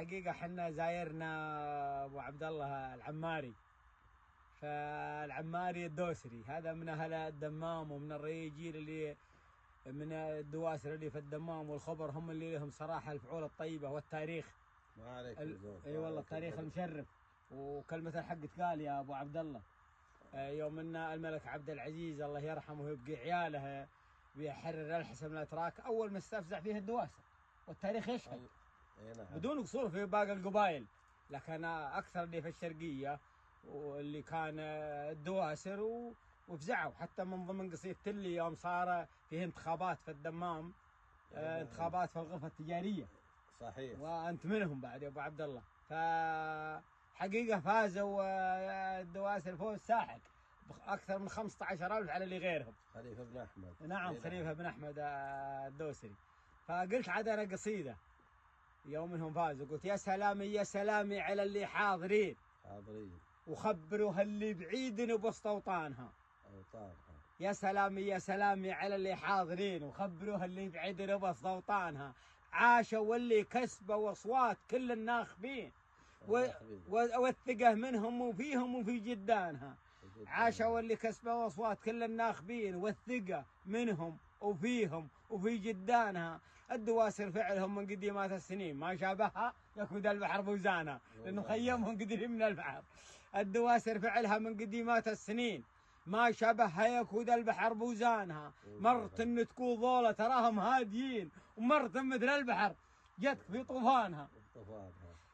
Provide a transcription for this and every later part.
الحقيقة حنا زايرنا أبو عبد الله العماري، فالعماري الدوسري هذا من أهل الدمام ومن الريجيل اللي من الدواسر اللي في الدمام والخبر، هم اللي لهم صراحة الفعول الطيبة والتاريخ. ما عليك اي والله التاريخ المشرف. وكلمة الحق تقال يا أبو عبد الله، يوم أن الملك عبد العزيز الله يرحمه ويبقي عياله بيحرر الحسن من الأتراك، أول ما استفزع فيه الدواسر، والتاريخ يشهد بدون قصور في باقي القبائل، لكن أكثر اللي في الشرقية واللي كان الدواسر وفزعوا. حتى من ضمن قصيدة تلي يوم صار فيه انتخابات في الدمام، انتخابات في الغرفة التجارية، صحيح، وأنت منهم بعد يا أبو عبد الله. فحقيقة فازوا الدواسر فوز ساحق أكثر من 15,000 على اللي غيرهم. خليفة بن أحمد. نعم خليفة بن أحمد الدوسري. فقلت عاد أنا قصيدة يوم انهم فازوا، قلت يا سلامي يا سلامي على اللي حاضرين وخبروا اللي بعيد وبسط أوطانها. يا سلامي يا سلامي على اللي حاضرين وخبروا اللي بعيد وبسط أوطانها، عاشوا واللي كسبوا أصوات كل الناخبين والثقة منهم وفيهم وفي جدانها. عاشوا واللي كسبوا أصوات كل الناخبين والثقة منهم وفيهم وفي جدانها. الدواسر فعلهم من قديمات السنين ما شابهها يكود البحر فوزانها، لأنه خيمهم قديم من البحر. الدواسر فعلها من قديمات السنين ما شابهها يكود البحر بوزانها. مرت ان تكون ضولة تراهم هاديين، ومرت مثل البحر جتك في طوفانها.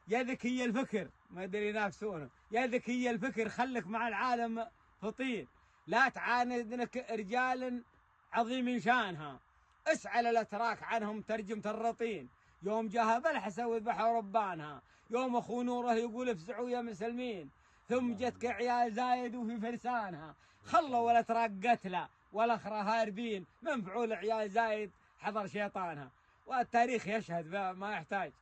يا ذكي الفكر ما ادري ينافسونه، يا ذكي الفكر خلك مع العالم فطين، لا تعاندنك رجال عظيم شانها. اسأل الاتراك عنهم ترجمة الرطين، يوم جاها بلحسة وذبحوا ربانها. يوم اخو نوره يقول افزعوا يا مسلمين، ثم جتك عيال زايد وفي فرسانها. خلوا الاتراك قتلى والاخرى هاربين، من فعول عيال زايد حضر شيطانها. والتاريخ يشهد ما يحتاج.